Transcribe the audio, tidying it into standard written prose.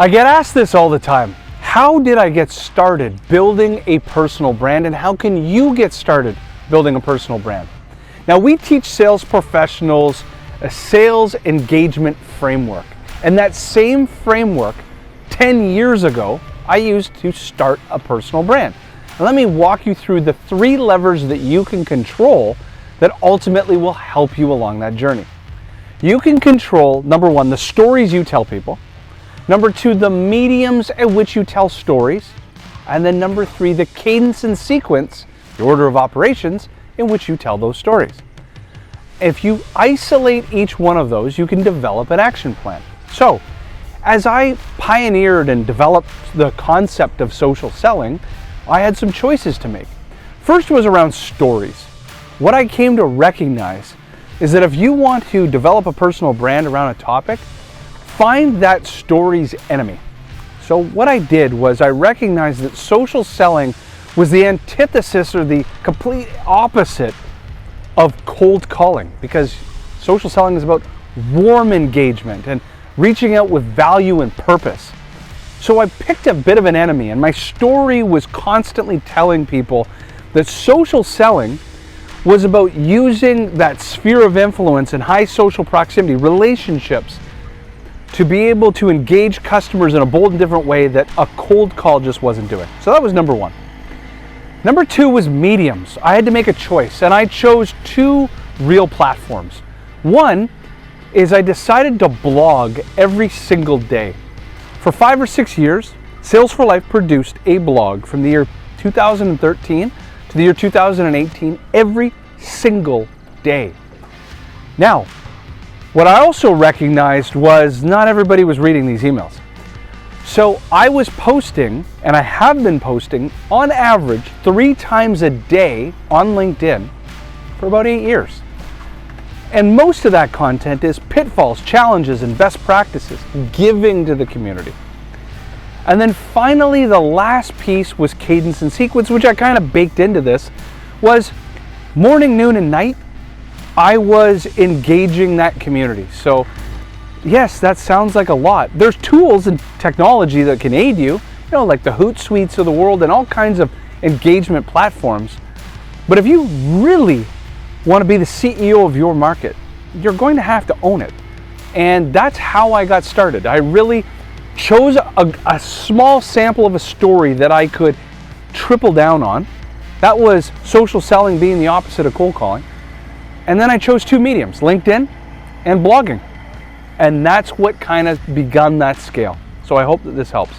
I get asked this all the time. How did I get started building a personal brand, and how can you get started building a personal brand? Now, we teach sales professionals a sales engagement framework, and that same framework 10 years ago I used to start a personal brand. Now, let me walk you through the 3 levers that you can control that ultimately will help you along that journey. You can control, number 1, the stories you tell people. Number 2, the mediums at which you tell stories. And then number 3, the cadence and sequence, the order of operations in which you tell those stories. If you isolate each one of those, you can develop an action plan. So, as I pioneered and developed the concept of social selling, I had some choices to make. First was around stories. What I came to recognize is that if you want to develop a personal brand around a topic, find that story's enemy. So what I did was I recognized that social selling was the antithesis or the complete opposite of cold calling, because social selling is about warm engagement and reaching out with value and purpose. So I picked a bit of an enemy, and my story was constantly telling people that social selling was about using that sphere of influence and high social proximity, relationships, to be able to engage customers in a bold and different way that a cold call just wasn't doing. So that was number 1. Number 2 was mediums. I had to make a choice, and I chose 2 real platforms. One is I decided to blog every single day. For 5 or 6 years, Sales for Life produced a blog from the year 2013 to the year 2018 every single day. Now, what I also recognized was not everybody was reading these emails. So I was posting, and I have been posting, on average 3 times a day on LinkedIn for about 8 years. And most of that content is pitfalls, challenges, and best practices, giving to the community. And then finally, the last piece was cadence and sequence, which I kind of baked into this, was morning, noon, and night. I was engaging that community. So yes, that sounds like a lot. There's tools and technology that can aid you, like the Hootsuites of the world and all kinds of engagement platforms. But if you really want to be the CEO of your market, you're going to have to own it. And that's how I got started. I really chose a small sample of a story that I could triple down on. That was social selling being the opposite of cold calling. And then I chose 2 mediums, LinkedIn and blogging. And that's what kind of begun that scale. So I hope that this helps.